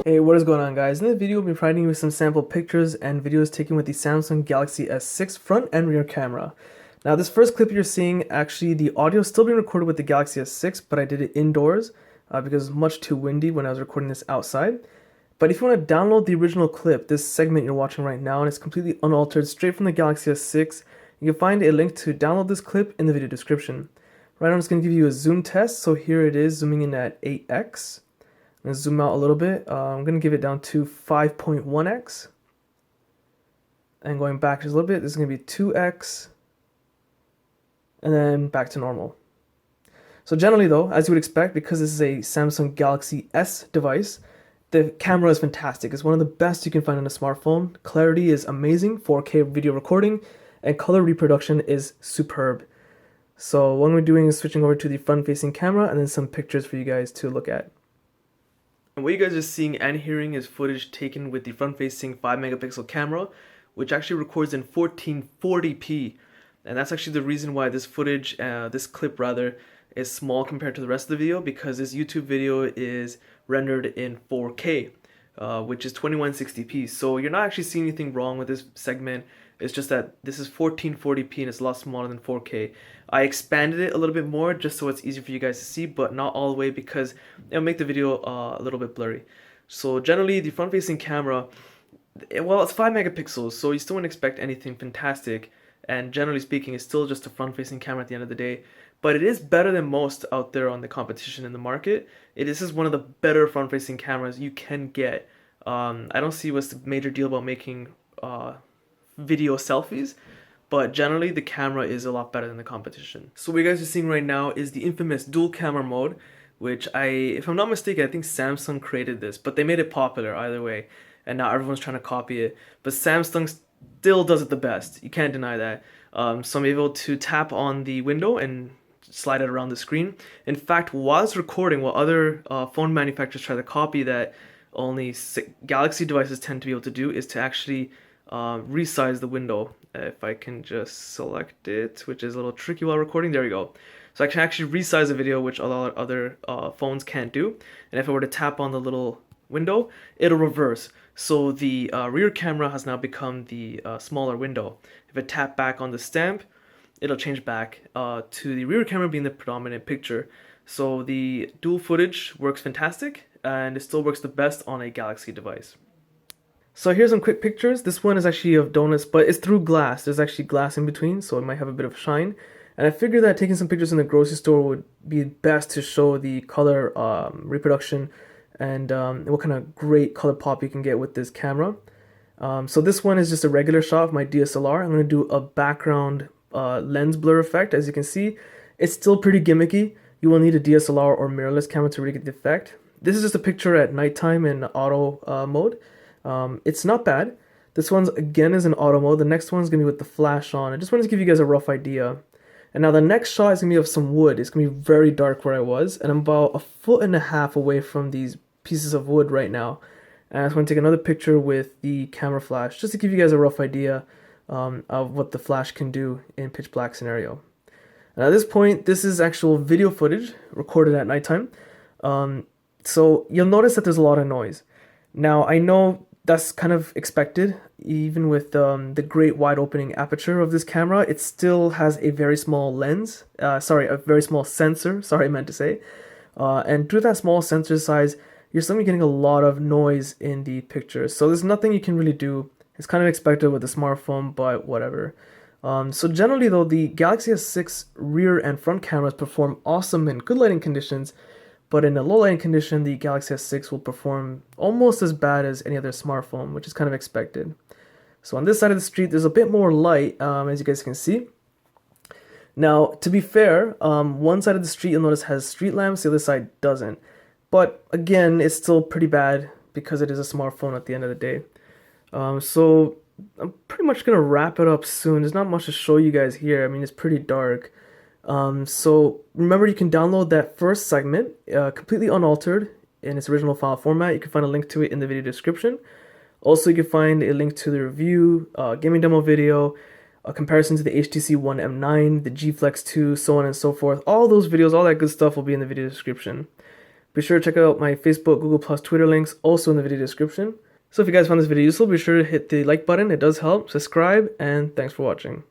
Hey, what is going on, guys? In this video, we'll be providing you with some sample pictures and videos taken with the Samsung Galaxy S6 front and rear camera. Now, this first clip you're seeing, actually, the audio is still being recorded with the Galaxy S6, but I did it indoors because it was much too windy when I was recording this outside. But if you want to download the original clip, this segment you're watching right now, and it's completely unaltered straight from the Galaxy S6, you can find a link to download this clip in the video description. Right now, I'm just going to give you a zoom test. So here it is, zooming in at 8x. I'm going to zoom out a little bit. I'm going to give it down to 5.1x. And going back just a little bit, this is going to be 2x. And then back to normal. So generally though, as you would expect, because this is a Samsung Galaxy S device, the camera is fantastic. It's one of the best you can find on a smartphone. Clarity is amazing, 4K video recording, and color reproduction is superb. So what we're doing is switching over to the front-facing camera and then some pictures for you guys to look at. And what you guys are seeing and hearing is footage taken with the front-facing 5-megapixel camera, which actually records in 1440p. And that's actually the reason why this footage, this clip rather, is small compared to the rest of the video, because this YouTube video is rendered in 4K, which is 2160p. So you're not actually seeing anything wrong with this segment. It's just that this is 1440p and it's a lot smaller than 4K. I expanded it a little bit more just so it's easy for you guys to see, but not all the way because it'll make the video a little bit blurry. So generally the front-facing camera, well, it's 5 megapixels, so you still wouldn't expect anything fantastic. And generally speaking, it's still just a front-facing camera at the end of the day. But it is better than most out there on the competition in the market. This is one of the better front-facing cameras you can get. I don't see what's the major deal about making video selfies, but generally the camera is a lot better than the competition. So what you guys are seeing right now is the infamous dual camera mode, which if I'm not mistaken, I think Samsung created this, but they made it popular either way, and now everyone's trying to copy it. But Samsung still does it the best. You can't deny that. So I'm able to tap on the window and slide it around the screen. In fact, while it's recording, while other phone manufacturers try to copy that only Galaxy devices tend to be able to do, is to actually resize the window. If I can just select it, which is a little tricky while recording, there we go. So I can actually resize the video, which a lot of other phones can't do. And if I were to tap on the little window, it'll reverse. So the rear camera has now become the smaller window. If I tap back on the stamp, it'll change back to the rear camera being the predominant picture. So the dual footage works fantastic, and it still works the best on a Galaxy device. So here's some quick pictures. This one is actually of donuts, but it's through glass. There's actually glass in between, so it might have a bit of shine. And I figured that taking some pictures in the grocery store would be best to show the color reproduction and what kind of great color pop you can get with this camera. So this one is just a regular shot of my DSLR. I'm going to do a background lens blur effect. As you can see, it's still pretty gimmicky. You will need a DSLR or mirrorless camera to really get the effect. This is just a picture at nighttime in auto mode. It's not bad. This one's again is in auto mode. The next one's gonna be with the flash on. I just wanted to give you guys a rough idea. And now the next shot is gonna be of some wood. It's gonna be very dark where I was, and I'm about 1.5 feet away from these pieces of wood right now. And I just want to take another picture with the camera flash, just to give you guys a rough idea of what the flash can do in pitch black scenario. And at this point, this is actual video footage recorded at nighttime. So you'll notice that there's a lot of noise. Now I know that's kind of expected. Even with the great wide opening aperture of this camera, it still has a very small lens, a very small sensor, I meant to say. And due to that small sensor size, you're suddenly getting a lot of noise in the picture. So there's nothing you can really do. It's kind of expected with a smartphone, but whatever. So generally though, the Galaxy S6 rear and front cameras perform awesome in good lighting conditions, but in a low lighting condition, the Galaxy S6 will perform almost as bad as any other smartphone, which is kind of expected. So on this side of the street, there's a bit more light, as you guys can see. Now, to be fair, one side of the street you'll notice has street lamps, the other side doesn't. But again, it's still pretty bad because it is a smartphone at the end of the day. So I'm pretty much going to wrap it up soon. There's not much to show you guys here. I mean, it's pretty dark. So remember, you can download that first segment completely unaltered in its original file format. You can find a link to it in the video description. Also, you can find a link to the review, gaming demo video, a comparison to the HTC One M9, the G Flex 2, so on and so forth. All those videos, all that good stuff will be in the video description. Be sure to check out my Facebook, Google+, Twitter links, also in the video description. So if you guys found this video useful, be sure to hit the like button, it does help, subscribe, and thanks for watching.